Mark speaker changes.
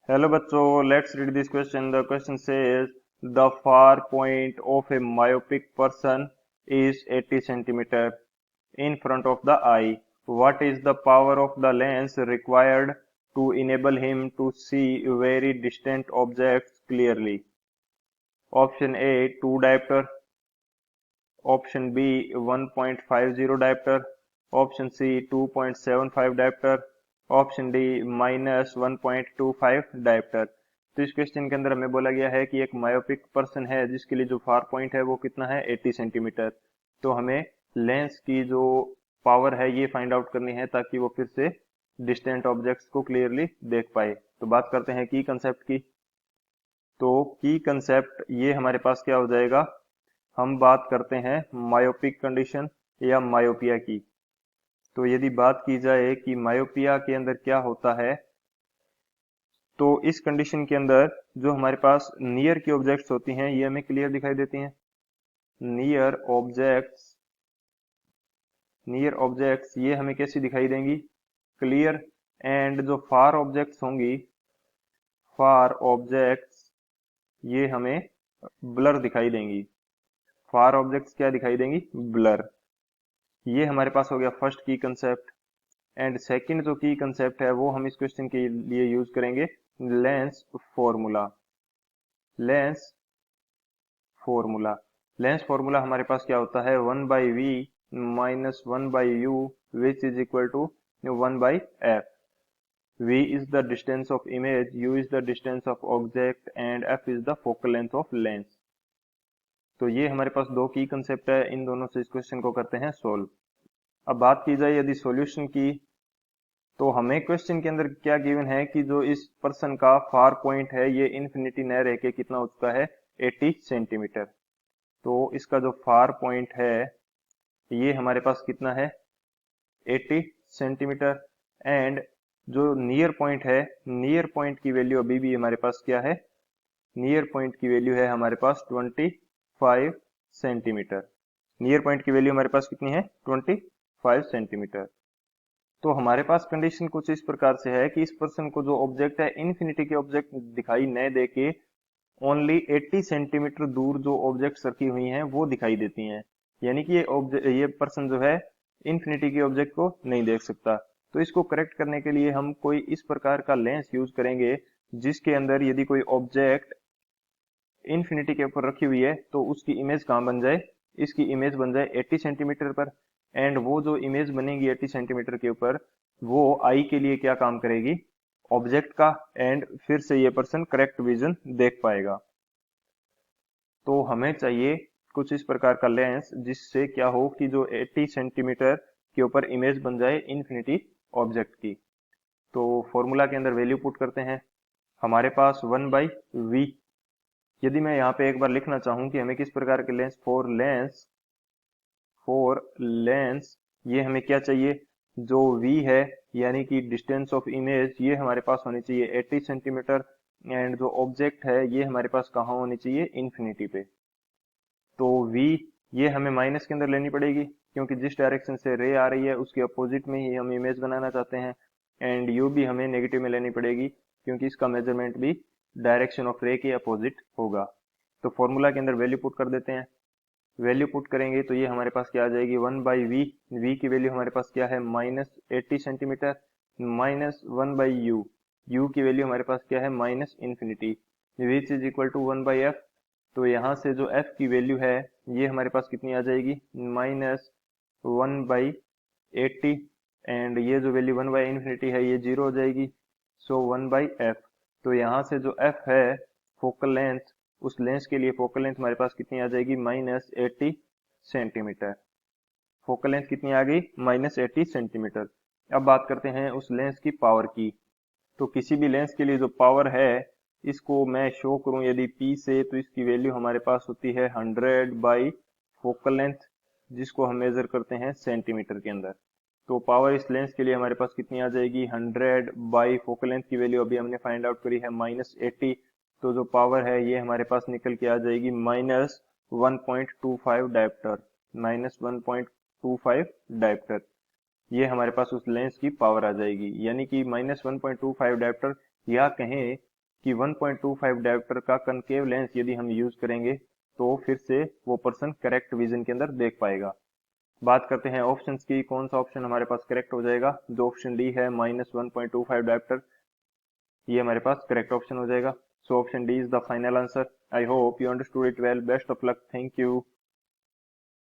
Speaker 1: Hello बच्चों, let's read this question. The question says the far point of A myopic person is 80 centimetre in front of the eye. What is the power of the lens required to enable him to see very distant objects clearly? Option A 2 diopter, option B 1.50 diopter, option C 2.75 diopter, option D minus 1.25 dioptre. तो इस question के अंदर हमें बोला गया है कि एक मायोपिक पर्सन है जिसके लिए जो फार पॉइंट है वो कितना है 80 सेंटीमीटर। तो हमें लेंस की जो पावर है ये फाइंड आउट करनी है ताकि वो फिर से डिस्टेंट ऑब्जेक्ट्स को क्लियरली देख पाए। तो बात करते हैं की कंसेप्ट की। तो की कंसेप्ट ये हमारे पास क्या हो जाएगा, हम बात करते हैं मायोपिक कंडीशन या मायोपिया की। तो यदि बात की जाए कि मायोपिया के अंदर क्या होता है, तो इस कंडीशन के अंदर जो हमारे पास नियर की ऑब्जेक्ट्स होती हैं ये हमें क्लियर दिखाई देती हैं। नियर ऑब्जेक्ट्स ये हमें कैसी दिखाई देंगी, क्लियर। एंड जो फार ऑब्जेक्ट्स होंगी, फार ऑब्जेक्ट्स ये हमें ब्लर दिखाई देंगी। फार ऑब्जेक्ट्स क्या दिखाई देंगी, ब्लर। ये हमारे पास हो गया फर्स्ट की कंसेप्ट। एंड सेकंड जो की कंसेप्ट है वो हम इस क्वेश्चन के लिए यूज करेंगे lens formula. Lens formula lens formula हमारे पास क्या होता है, 1/v minus 1/u which is equal to 1/f। v is the distance of image, u is the distance of object and f is the focal length of lens। तो ये हमारे पास दो की कंसेप्ट है, इन दोनों से इस क्वेश्चन को करते हैं सोल्व। अब बात की जाए यदि सॉल्यूशन की, तो हमें क्वेश्चन के अंदर क्या गिवन है कि जो इस पर्सन का फार पॉइंट है ये इन्फिनिटी न रह के कितना हो चुका है, 80 सेंटीमीटर। तो इसका जो फार पॉइंट है ये हमारे पास कितना है, 80 सेंटीमीटर। एंड जो नियर पॉइंट है, नियर पॉइंट की वैल्यू अभी भी हमारे पास क्या है, नियर पॉइंट की वैल्यू है हमारे पास 25 सेंटीमीटर। नियर पॉइंट की वैल्यू हमारे पास कितनी है, 25 सेंटीमीटर। तो हमारे पास कंडीशन कुछ इस प्रकार से है कि इस पर्सन को जो ऑब्जेक्ट है इन्फिनिटी के ऑब्जेक्ट दिखाई न दे के ओनली 80 सेंटीमीटर दूर जो ऑब्जेक्ट्स रखी हुई हैं वो दिखाई देती हैं। यानी कि ये पर्सन जो है इन्फिनिटी के ऑब्जेक्ट को नहीं देख सकता। तो इसको करेक्ट करने के लिए हम कोई इस प्रकार का लेंस यूज करेंगे जिसके अंदर यदि कोई ऑब्जेक्ट इन्फिनिटी के ऊपर रखी हुई है तो उसकी इमेज कहाँ बन जाए, इसकी इमेज बन जाए 80 सेंटीमीटर पर। एंड वो जो इमेज बनेगी 80 सेंटीमीटर के ऊपर वो आई के लिए क्या काम करेगी, ऑब्जेक्ट का। एंड फिर से ये पर्सन करेक्ट विजन देख पाएगा। तो हमें चाहिए कुछ इस प्रकार का लेंस जिससे क्या हो कि जो 80 सेंटीमीटर के ऊपर इमेज बन जाए इन्फिनिटी ऑब्जेक्ट की। तो फॉर्मूला के अंदर वैल्यू पुट करते हैं। हमारे पास 1/v। यदि मैं यहाँ पे एक बार लिखना चाहूं कि हमें किस प्रकार के लेंस ये हमें क्या चाहिए, जो v है यानी कि डिस्टेंस ऑफ इमेज ये हमारे पास होनी चाहिए 80 सेंटीमीटर। एंड जो ऑब्जेक्ट है ये हमारे पास कहाँ होनी चाहिए, इन्फिनिटी पे। तो v ये हमें माइनस के अंदर लेनी पड़ेगी क्योंकि जिस डायरेक्शन से रे आ रही है उसके अपोजिट में ही हम इमेज बनाना चाहते हैं। एंड u भी हमें नेगेटिव में लेनी पड़ेगी क्योंकि इसका मेजरमेंट भी डायरेक्शन ऑफ रे के अपोजिट होगा। तो फॉर्मूला के अंदर वैल्यू पुट कर देते हैं। वैल्यू पुट करेंगे तो ये हमारे पास क्या आ जाएगी, 1/v। v की वैल्यू हमारे पास क्या है, -80 सेंटीमीटर, माइनस 1/u। u की वैल्यू हमारे पास क्या है, minus infinity, which is equal to 1/f। तो यहाँ से जो f की वैल्यू है ये हमारे पास कितनी आ जाएगी, -1/80। एंड ये जो वैल्यू 1/इन्फिनिटी है ये 0 हो जाएगी, सो 1/f। तो यहाँ से जो f है फोकल लेंथ, उस लेंस के लिए फोकल लेंथ हमारे पास कितनी आ जाएगी, -80 सेंटीमीटर। फोकल लेंथ कितनी आ गई, -80 सेंटीमीटर। अब बात करते हैं उस लेंस की पावर की। तो किसी भी लेंस के लिए जो पावर है इसको मैं शो करूं यदि P से, तो इसकी वैल्यू हमारे पास होती है 100 फोकल लेंथ, जिसको हम मेजर करते हैं सेंटीमीटर के अंदर। तो पावर इस लेंस के लिए हमारे पास कितनी आ जाएगी, 100 फोकल लेंथ की वैल्यू अभी हमने फाइंड आउट करी है -80। तो जो पावर है ये हमारे पास निकल के आ जाएगी -1.25 डायप्टर, -1.25 डायप्टर। ये हमारे पास उस लेंस की पावर आ जाएगी, यानी कि -1.25 डायप्टर, या कहें कि 1.25 डायोप्टर का कनकेव लेंस यदि हम यूज करेंगे तो फिर से वो पर्सन करेक्ट विजन के अंदर देख पाएगा। बात करते हैं ऑप्शंस की, कौन सा ऑप्शन हमारे पास करेक्ट हो जाएगा। जो ऑप्शन डी है -1.25 डायोप्टर, ये हमारे पास करेक्ट ऑप्शन हो जाएगा। So option D is the final answer. I hope you understood it well. Best of luck. Thank you.